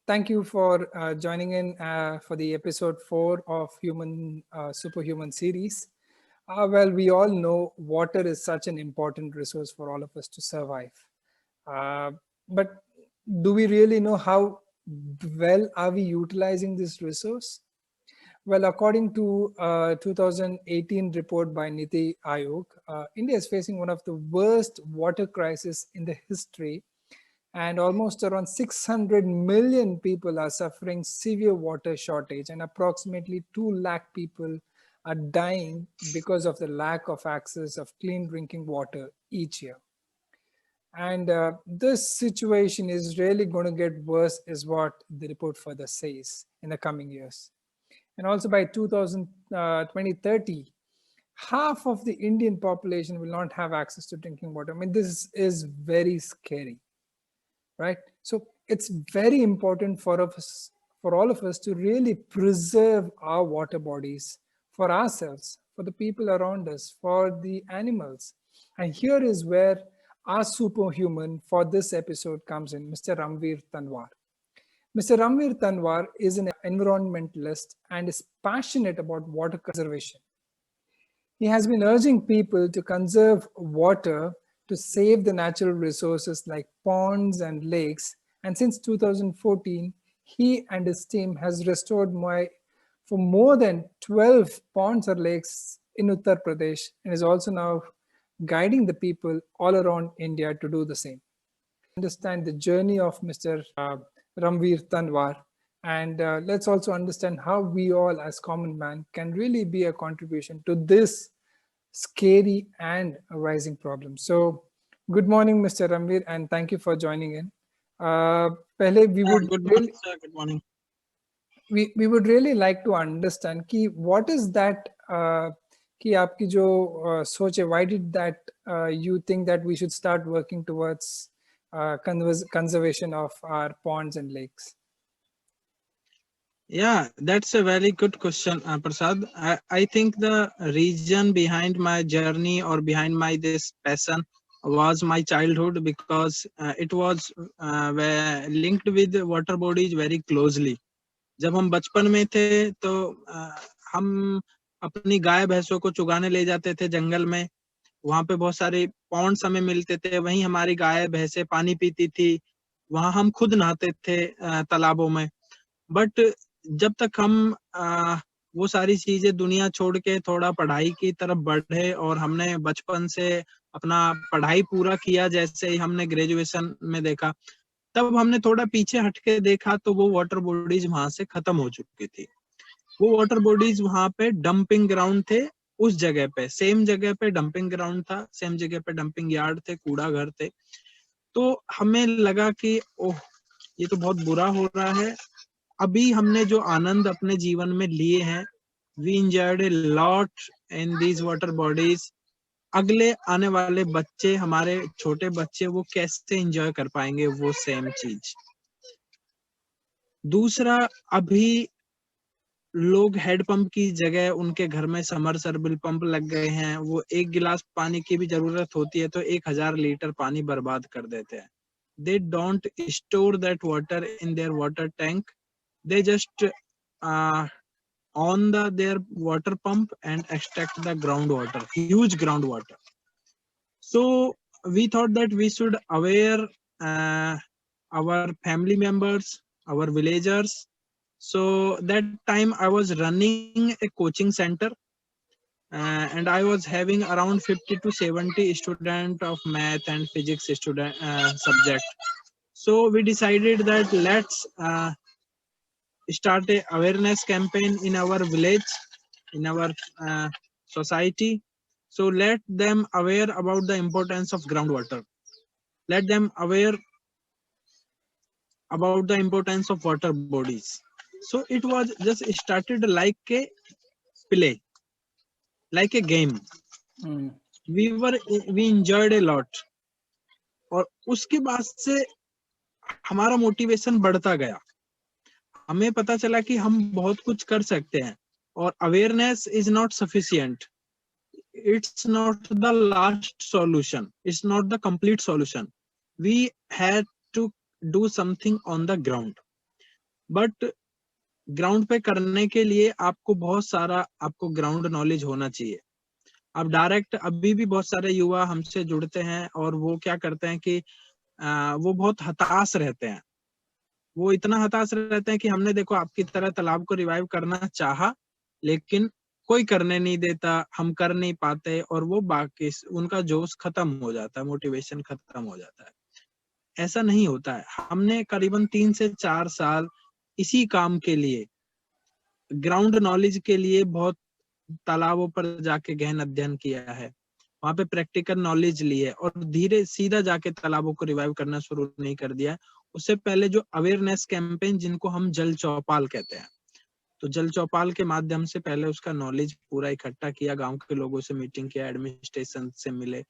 thank you for joining in for the episode 4 of Human Superhuman series. Well, we all know water is such an important resource for all of us to survive. Uh, but do we really know how well are we utilizing this resource? Well, according to a 2018 report by Niti Aayog, India is facing one of the worst water crises in the history, and almost around 600 million people are suffering severe water shortage, and approximately 2 lakh people are dying because of the lack of access of clean drinking water each year. And this situation is really going to get worse, is what the report further says, in the coming years. And also by 2030, half of the Indian population will not have access to drinking water. I mean, this is very scary, right? So it's very important for all of us to really preserve our water bodies for ourselves, for the people around us, for the animals. And here is where our superhuman for this episode comes in, Mr. Ramveer Tanwar. Mr. Ramveer Tanwar is an environmentalist and is passionate about water conservation. He has been urging people to conserve water to save the natural resources like ponds and lakes. And since 2014, he and his team has restored for more than 12 ponds or lakes in Uttar Pradesh, and is also now guiding the people all around India to do the same. Understand the journey of Mr. Ramveer Tanwar, and let's also understand how we all as common man can really be a contribution to this scary and rising problem. So good morning, Mr. Ramveer, and thank you for joining in. Pehle we would Good morning, really, sir. Good morning. we would really like to understand कि what is that कि आपकी जो सोच है, why did that you think that we should start working towards conservation of our ponds and lakes? Yeah, that's a very good question, Prasad. I think the reason behind my journey or behind my this passion was my childhood, because it was linked with water bodies very closely. जब हम बचपन में थे तो हम अपनी गाय भैंसों को चुगाने ले जाते थे जंगल में. वहां पे बहुत सारे पॉन्ड्स हमें मिलते थे, वहीं हमारी गाय भैंसे पानी पीती थी. वहां हम खुद नहाते थे तालाबों में. बट जब तक हम वो सारी चीजें दुनिया छोड़ के थोड़ा पढ़ाई की तरफ बढ़े और हमने बचपन से अपना पढ़ाई पूरा किया, जैसे ही हमने ग्रेजुएशन में देखा, तब हमने थोड़ा पीछे हटके देखा तो वो वाटर बॉडीज वहां से खत्म हो चुकी थी. वो वाटर बॉडीज वहां पे डंपिंग ग्राउंड थे. उस जगह पे, सेम जगह पे डंपिंग ग्राउंड था, सेम जगह पे डंपिंग यार्ड थे, कूड़ा घर थे. तो हमें लगा कि ओह, ये तो बहुत बुरा हो रहा है. अभी हमने जो आनंद अपने जीवन में लिए हैं, we enjoyed a lot in these water bodies. अगले आने वाले बच्चे, हमारे छोटे बच्चे, वो कैसे एंजॉय कर पाएंगे वो सेम चीज. दूसरा, अभी लोग हेडपंप की जगह उनके घर में समरसेबल पंप लग गए हैं. वो एक गिलास पानी की भी जरूरत होती है तो 1000 लीटर पानी बर्बाद कर देते हैं. They don't store that water in their water tank. They just on their water pump and extract the groundwater, huge groundwater. So we thought that we should aware our family members, our villagers. So that time I was running a coaching center, and I was having around 50 to 70 student of math and physics student subject. So we decided that let's start a awareness campaign in our village, in our society. So let them aware about the importance of groundwater. Let them aware about the importance of water bodies. So it was just started like a play, like a game. We enjoyed a lot. और उसके बाद से हमारा motivation बढ़ता गया. हमें पता चला कि हम बहुत कुछ कर सकते हैं. और awareness is not sufficient. It's not the last solution. It's not the complete solution. We had to do something on the ground. But ground पे करने के लिए आपको बहुत सारा आपको ग्राउंड नॉलेज होना चाहिए। अब डायरेक्ट अभी भी बहुत सारे युवा हमसे जुड़ते हैं और वो क्या करते हैं कि वो बहुत हताश रहते हैं। वो इतना हताश रहते हैं कि हमने देखो आपकी तरह तालाब को रिवाइव करना चाहा, लेकिन कोई करने नहीं देता, हम कर नहीं पाते, और वो बाकी उनका जोश खत्म हो जाता है, मोटिवेशन खत्म हो जाता है। ऐसा नहीं होता है। हमने करीबन 3 से 4 साल इसी काम के लिए, ग्राउंड नॉलेज के लिए, बहुत तालाबों पर जाके गहन अध्ययन किया है, वहां पे प्रैक्टिकल नॉलेज ली है, और धीरे सीधा जाके तालाबों को रिवाइव करना शुरू नहीं कर दिया है। उससे पहले जो अवेयरनेस कैंपेन, जिनको हम जल चौपाल कहते हैं, तो जल चौपाल के माध्यम से पहले उसका नॉलेज पूरा इकट्ठा किया, गांव के लोगों से मीटिंग किया, एडमिनिस्ट्रेशन से मिले।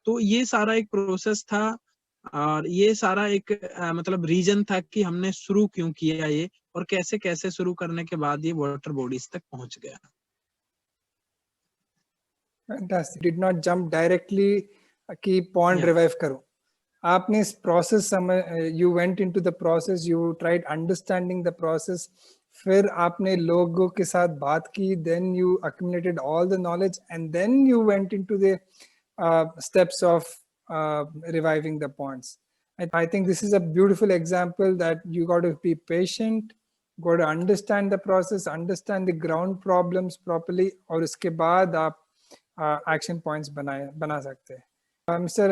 तो ये सारा एक प्रोसेस था, और ये सारा एक मतलब रीजन था कि हमने शुरू क्यों किया ये, और कैसे कैसे शुरू करने के बाद ये वाटर बॉडीज तक पहुंच गया। Fantastic. Did not jump directly कि pond Yeah. revive करो। आपने इस प्रोसेस समझ, you went into the process, you tried understanding the process, फिर आपने लोगों के साथ बात की, then you accumulated all the knowledge and then you went into the steps of reviving the ponds. I think this is a beautiful example that you got to be patient, got to understand the process, understand the ground problems properly, और उसके बाद आप action points बना सकते हैं। Mr.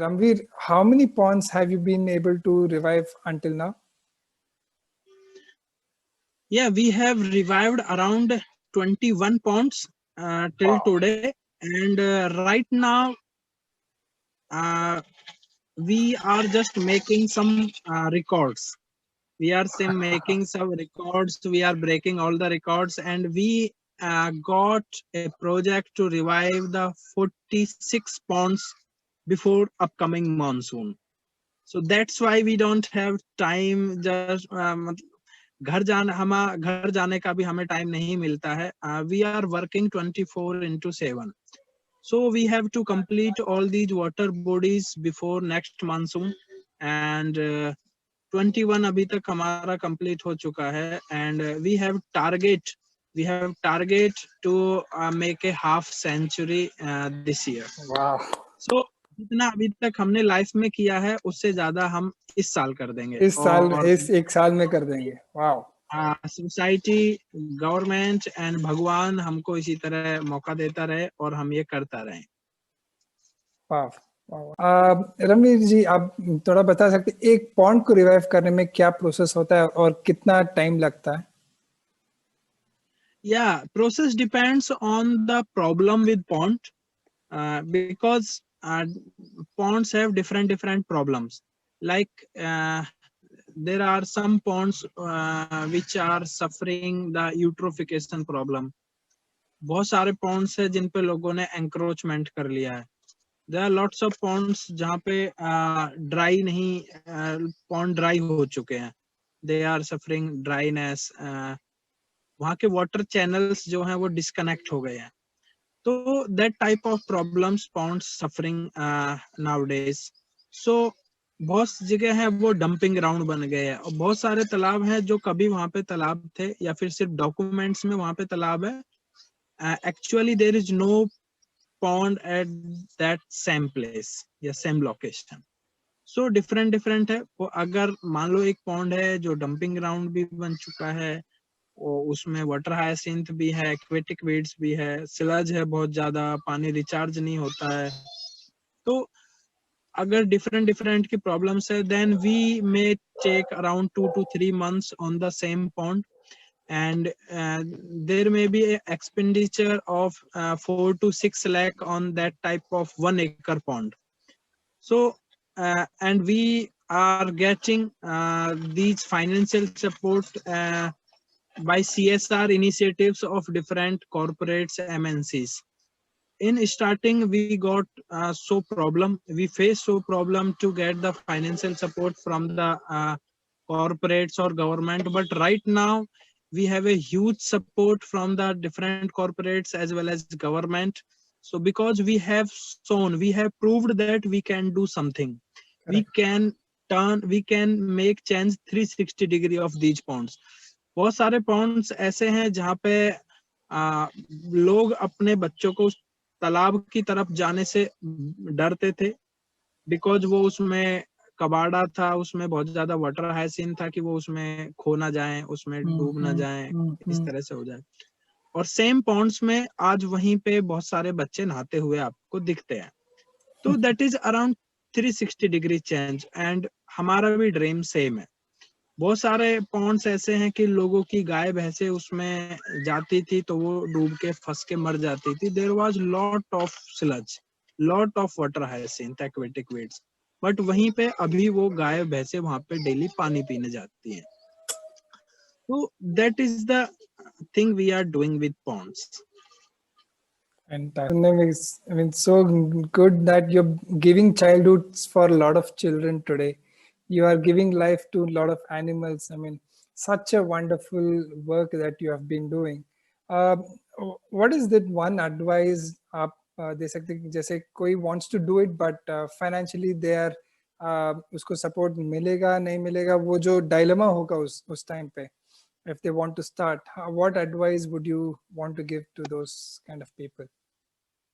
Ramveer, how many ponds have you been able to revive until now? Yeah, we have revived around 21 ponds till today, and right now we are just making some records. We are making some records. We are breaking all the records, and we got a project to revive the 46 ponds before upcoming monsoon. So that's why we don't have time. Just घर जाने का भी हमें time नहीं मिलता है. We are working 24/7. So we have to complete all these water bodies before next monsoon, and 21 अभी तक हमारा complete हो चुका है, and we have target to make a half century this year. Wow. So जितना अभी तक हमने लाइफ में किया है, उससे ज्यादा हम इस साल कर देंगे। इस एक साल में कर देंगे। वाओ। सोसाइटी, गवर्नमेंट एंड भगवान हमको इसी तरह मौका देता रहे और हम ये करता रहे। रणवीर जी, आप थोड़ा बता सकते एक पॉन्ड को रिवाइव करने में क्या प्रोसेस होता है और कितना टाइम लगता है? Yeah, process depends on the problem with pond, because ponds have different problems. Like there are some ponds which are suffering the eutrophication problem. बहुत सारे ponds है जिन पे लोगों ने encroachment कर लिया है. There are lots of ponds जहाँ पे dry नहीं, pond dry हो चुके हैं. They are suffering dryness. वहाँ के water channels जो हैं वो disconnect हो गए हैं. तो that type of problems ponds suffering nowadays. So बहुत जगह है वो डंपिंग ग्राउंड बन गए हैं, और बहुत सारे तालाब हैं जो कभी वहां पे तालाब थे या फिर सिर्फ डॉक्यूमेंट्स में वहां पे तालाब है. Actually there is no pond at that same place या same location. So different है. वो अगर मान लो एक pond है जो डंपिंग ग्राउंड भी बन चुका है, और उसमें वाटर हायसिंथ भी है, एक्वेटिक वीड्स भी है, सिलज है बहुत ज्यादा, पानी रिचार्ज नहीं होता है, तो अगर different की प्रॉब्लम्स है, then we may take around 2 to 3 months on the same pond, and there may be an expenditure of 4 to 6 lakh on that type of 1 acre pond. So and we are getting these financial support by CSR initiatives of different corporates, MNCs. In starting we got we faced problem to get the financial support from the corporates or government, but right now we have a huge support from the different corporates as well as government. So because we have shown, we have proved that we can do something. Correct. We can we can make change 360 degree of these ponds. बहुत सारे ponds ऐसे हैं जहाँ पे लोग अपने बच्चों को तालाब की तरफ जाने से डरते थे, बिकॉज वो उसमें कबाड़ा था, उसमें बहुत ज्यादा वाटर हाइसिन था कि वो उसमें खो ना जाए, उसमें डूब ना जाए, इस तरह से हो जाए। और सेम पॉन्ड्स में आज वहीं पे बहुत सारे बच्चे नहाते हुए आपको दिखते हैं। तो that is around 360 degree change, and हमारा भी ड्रीम सेम है। बहुत सारे पॉन्ड्स ऐसे हैं कि लोगों की गाय भैंसे उसमें जाती थी तो वो डूब के फंस के मर जाती थी। There was lot of sludge, lot of water hyacinth aquatic weeds, but वहीं पे अभी वो गाय भैंसे वहां पे डेली पानी पीने जाती हैं। तो that is the thing we are doing with ponds. And I mean, so good that you're giving childhoods for a lot of children today. You are giving life to a lot of animals. I mean, such a wonderful work that you have been doing. What is that one advice आप दे सकते हैं? जैसे कोई wants to do it but financially they are उसको support मिलेगा नहीं मिलेगा, वो जो dilemma होगा उस time पे, if they want to start, what advice would you want to give to those kind of people?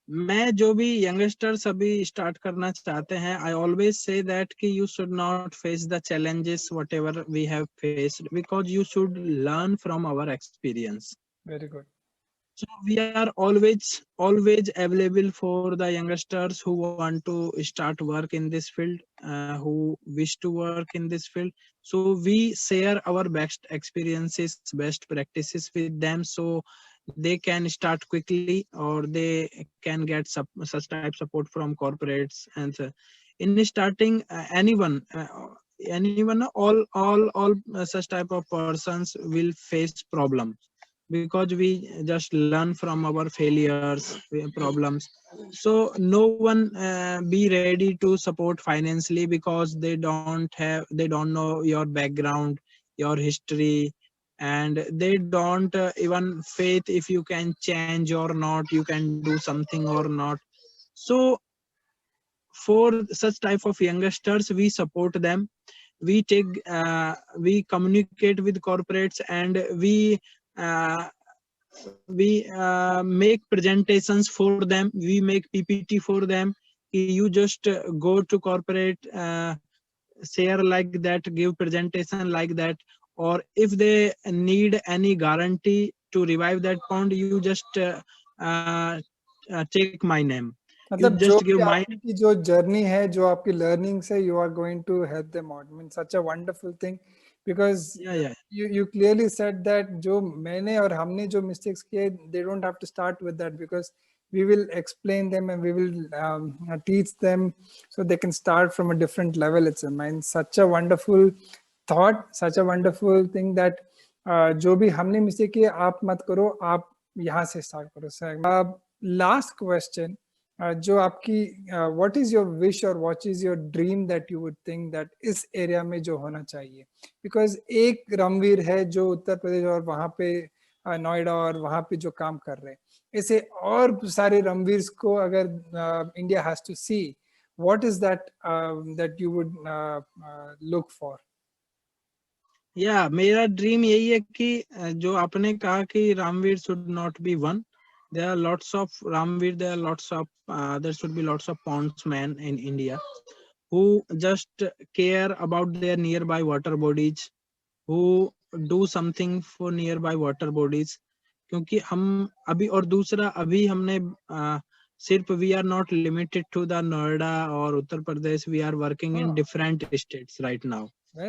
मैं जो भी यंगस्टर्स अभी स्टार्ट करना चाहते हैं, आई ऑलवेज से दैट कि you should not face the challenges whatever we have faced, because you should learn from our experience. Very good. So we are always available for the youngsters who want to start work in this field, who wish to work in this field. So we share our best experiences, best practices with them, so they can start quickly, or they can get such type support from corporates. And in starting, anyone, all such type of persons will face problems, because we just learn from our failures, problems. So no one be ready to support financially, because they don't know your background, your history, and they don't even faith if you can change or not, you can do something or not. So for such type of youngsters, we support them, we we communicate with corporates, and uh, we make presentations for them, we make PPT for them. You just go to corporate, share like that, give presentation like that, or if they need any guarantee to revive that pond, you just take my name, you मतलब जो just give भी my आपकी जो journey है, जो आपकी learning से, you are going to help them out, mean such a wonderful thing, because yeah. you clearly said that जो मैंने और हमने जो मिस्टेक्स किए, they don't have to start with that, because we will explain them and we will teach them so they can start from a different level. It's a mind, such a wonderful thought, such a wonderful thing that जो भी हमने mistake किए आप मत करो, आप यहाँ से स्टार्ट करो। लास्ट क्वेश्चन, जो आपकी व्हाट इज योर विश और what is your dream that you would think that इस एरिया में जो होना चाहिए, बिकॉज एक रणवीर है जो उत्तर प्रदेश और वहाँ पे नोएडा और वहाँ पे जो काम कर रहे हैं, ऐसे और सारे रणवीर्स को अगर India has to see, what is that you would look for? या मेरा ड्रीम यही है कि जो आपने कहा कि Ramveer should not be one, there are lots of Ramveer, there are lots of there should be lots of pondsmen in India who just care about their nearby water bodies, who do something for nearby water bodies. क्योंकि हम अभी, और दूसरा अभी हमने सिर्फ we are not limited to the Noida or Uttar Pradesh, we are working in different states right now.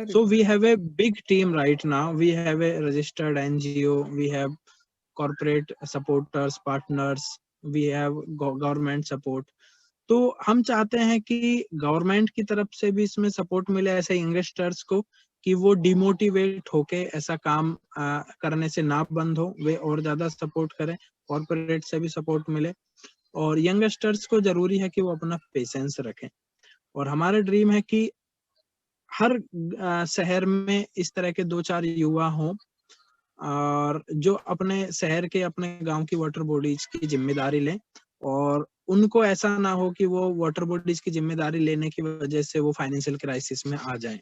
So we have a big team right now, we have a registered NGO, we have corporate supporters, partners, we have government support. तो हम चाहते हैं कि government की तरफ से भी इसमें सपोर्ट मिले ऐसे यंगस्टर्स को, कि वो डिमोटिवेट होके ऐसा काम करने से ना बंद हो, वे और ज्यादा सपोर्ट करें, कॉर्पोरेट से भी सपोर्ट मिले, और यंगस्टर्स को जरूरी है कि वो अपना पेशेंस रखें। और हमारा ड्रीम है कि हर शहर में इस तरह के 2-4 युवा हों, और जो अपने शहर के, अपने गांव की वाटर बॉडीज की जिम्मेदारी लें, और उनको ऐसा ना हो कि वो वाटर बॉडीज की जिम्मेदारी लेने की वजह से वो फाइनेंशियल क्राइसिस में आ जाए,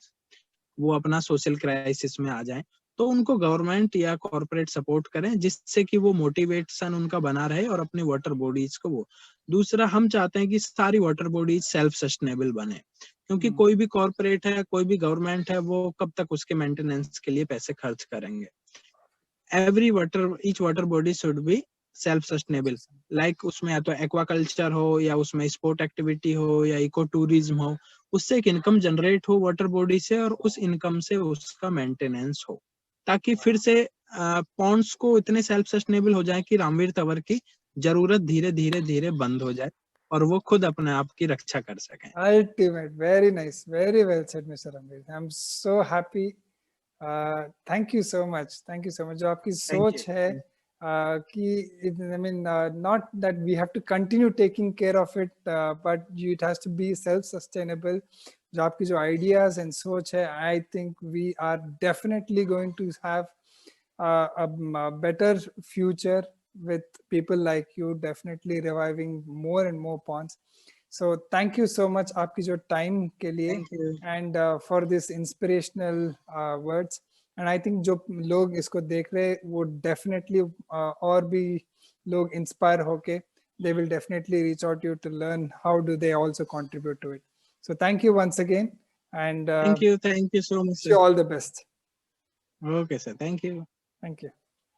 वो अपना सोशल क्राइसिस में आ जाए। तो उनको गवर्नमेंट या कॉर्पोरेट सपोर्ट करें जिससे कि वो मोटिवेशन उनका बना रहे और अपने वाटर बॉडीज को वो। दूसरा, हम चाहते हैं कि सारी वाटर बॉडीज सेल्फ सस्टेनेबल बने, क्योंकि कोई भी कॉर्पोरेट है, कोई भी गवर्नमेंट है, वो कब तक उसके मेंटेनेंस के लिए पैसे खर्च करेंगे। Each water body should be self sustainable, like उसमें या तो एक्वाकल्चर हो या उसमें स्पोर्ट एक्टिविटी हो या इको टूरिज्म हो, उससे एक इनकम जनरेट हो वाटर बॉडी से और उस इनकम से उसका मेंटेनेंस हो, ताकि फिर से पॉन्ड्स को इतने सेल्फ सस्टेनेबल हो जाए कि रामवीर तंवर की जरूरत धीरे धीरे धीरे बंद हो जाए और वो खुद अपने आप की रक्षा कर सकें। Ultimate, very nice, very well said, Mr. Amir. I'm so happy. Thank you so much. Thank you so much. जो आपकी सोच है कि I mean not that we have to continue taking care of it, but it has to be self-sustainable. जो आपकी जो ideas and सोच है, I think we are definitely going to have a better future with people like you, definitely reviving more and more ponds. So thank you so much आपकी जो time के लिए and for this inspirational words. And I think जो लोग इसको देख रहे वो definitely और भी लोग inspire होके they will definitely reach out to you to learn how do they also contribute to it. So thank you once again and thank you so much, wish you all the best. okay sir, thank you. Thank you.